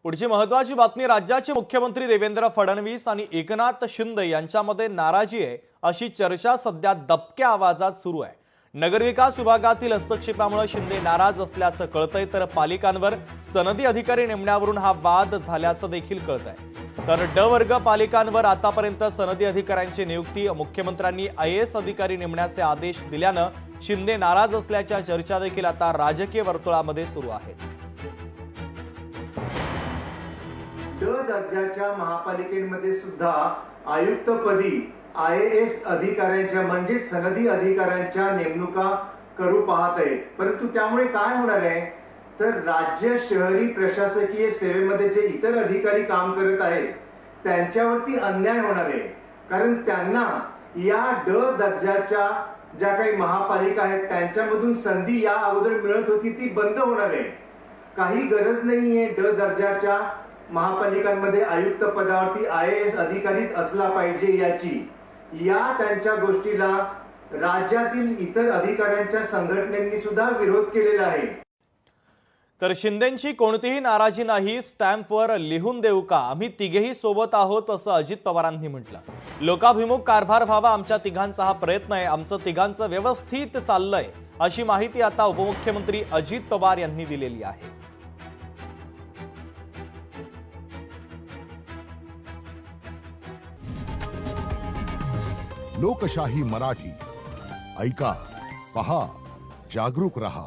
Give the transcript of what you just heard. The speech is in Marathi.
पुढची महत्त्वाची बातमी, राज्याचे मुख्यमंत्री देवेंद्र फडणवीस आणि एकनाथ शिंदे यांच्यामध्ये नाराजी आहे अशी चर्चा सध्या दबक्या आवाजात सुरू आहे। नगरविकास विभागातील हस्तक्षेपामुळे शिंदे नाराज असल्याचं कळतंय, तर पालिकांवर सनदी अधिकारी नेमण्यावरून हा वाद झाल्याचं देखील कळतंय। तर ड वर्ग पालिकांवर आतापर्यंत सनदी अधिकाऱ्यांची नियुक्ती मुख्यमंत्र्यांनी IAS अधिकारी नेमण्याचे आदेश दिल्यानं शिंदे नाराज असल्याच्या चर्चा देखील आता राजकीय वर्तुळामध्ये सुरू आहेत। ड दर्जाच्या महापालिकेमध्ये सुद्धा आयुक्तपदी IAS अधिकाऱ्यांच्या म्हणजे सनदी अधिकाऱ्यांच्या नेमणुका करू पाहत आहे। परंतु त्यामुळे काय होणार आहे, तर राज्य शहरी प्रशासकीय सेवेमध्ये जे इतर अधिकारी काम करत आहेत त्यांच्यावरती अन्याय होणार आहे। कारण त्यांना या ड दर्जाच्या ज्या काही महापालिका आहेत त्यांच्यामधून संधी या अगोदर मिळत होती ती बंद होणार आहे। काही गरज नाहीये ड दर्जाच्या महापालिकांमध्ये आयुक्त पदावरती IAS अधिकारीच असला पाहिजे याची। या त्यांच्या गोष्टीला राज्यातील इतर अधिकाऱ्यांच्या संघटनेंनी सुद्धा विरोध केलेला आहे। तर शिंदेंची कोणतीही नाराजी नाही, स्टॅम्पवर लिहून देऊ का, आम्ही तिघेही सोबत आहोत असं अजित पवारांनी म्हटलं। लोकाभिमुख कारभार व्हावा आमच्या तिघांचा हा प्रयत्न आहे, आमचं तिघांचं व्यवस्थित चाललंय अशी माहिती आता उपमुख्यमंत्री अजित पवार यांनी दिलेली आहे। लोकशाही मराठी ऐका, पहा, जागरूक रहा।